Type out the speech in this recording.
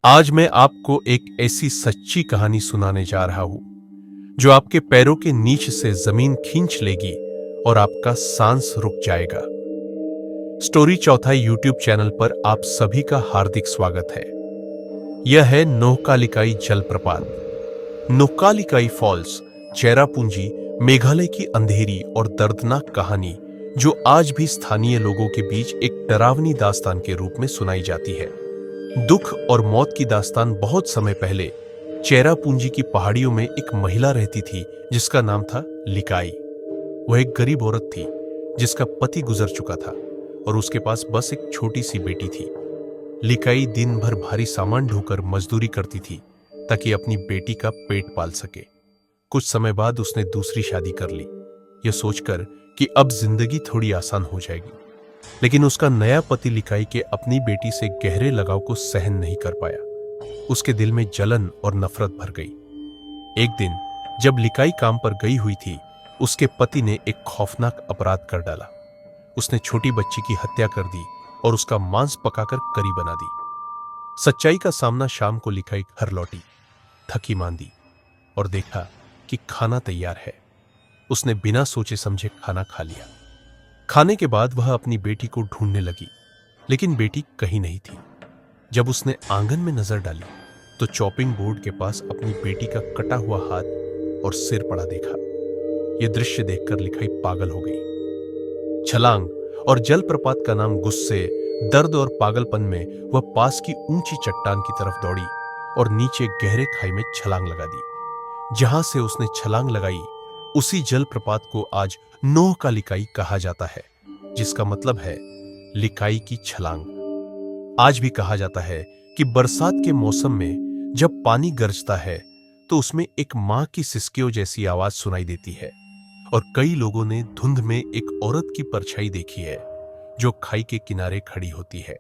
आज मैं आपको एक ऐसी सच्ची कहानी सुनाने जा रहा हूं जो आपके पैरों के नीचे से जमीन खींच लेगी और आपका सांस रुक जाएगा। स्टोरी चौथाई यूट्यूब चैनल पर आप सभी का हार्दिक स्वागत है। यह है नोहकालिकाई जलप्रपात। नोहकालिकाई फॉल्स चेरापूंजी मेघालय की अंधेरी और दर्दनाक कहानी जो आज भी स्थानीय लोगों के बीच एक डरावनी दास्तान के रूप में सुनाई जाती है। दुख और मौत की दास्तान बहुत समय पहले चेरापूंजी की पहाड़ियों में एक महिला रहती थी जिसका नाम था लिकाई। वह एक गरीब औरत थी जिसका पति गुजर चुका था और उसके पास बस एक छोटी सी बेटी थी। लिकाई दिन भर भारी सामान ढोकर मजदूरी करती थी ताकि अपनी बेटी का पेट पाल सके। कुछ समय बाद उसने दूसरी शादी कर ली, यह सोचकर कि अब जिंदगी थोड़ी आसान हो जाएगी। लेकिन उसका नया पति लिकाई के अपनी बेटी से गहरे लगाव को सहन नहीं कर पाया। उसके दिल में जलन और नफरत भर गई। एक दिन जब लिकाई काम पर गई हुई थी, उसके पति ने एक खौफनाक अपराध कर डाला। उसने छोटी बच्ची की हत्या कर दी और उसका मांस पकाकर करी बना दी। सच्चाई का सामना शाम को लिकाई घर लौटी, थकी मांदी, और देखा कि खाना तैयार है। उसने बिना सोचे समझे खाना खा लिया। खाने के बाद वह अपनी बेटी को ढूंढने लगी, लेकिन बेटी कहीं नहीं थी। जब उसने आंगन में नजर डाली तो चॉपिंग बोर्ड के पास अपनी बेटी का कटा हुआ हाथ और सिर पड़ा देखा। यह दृश्य देखकर लिकाई पागल हो गई। छलांग और जलप्रपात का नाम गुस्से, दर्द और पागलपन में वह पास की ऊंची चट्टान की तरफ दौड़ी और नीचे गहरे खाई में छलांग लगा दी। जहां से उसने छलांग लगाई उसी जलप्रपात को आज नोहकालिकाई कहा जाता है, जिसका मतलब है लिकाई की छलांग। आज भी कहा जाता है कि बरसात के मौसम में जब पानी गरजता है तो उसमें एक मां की सिसकियों जैसी आवाज सुनाई देती है, और कई लोगों ने धुंध में एक औरत की परछाई देखी है जो खाई के किनारे खड़ी होती है।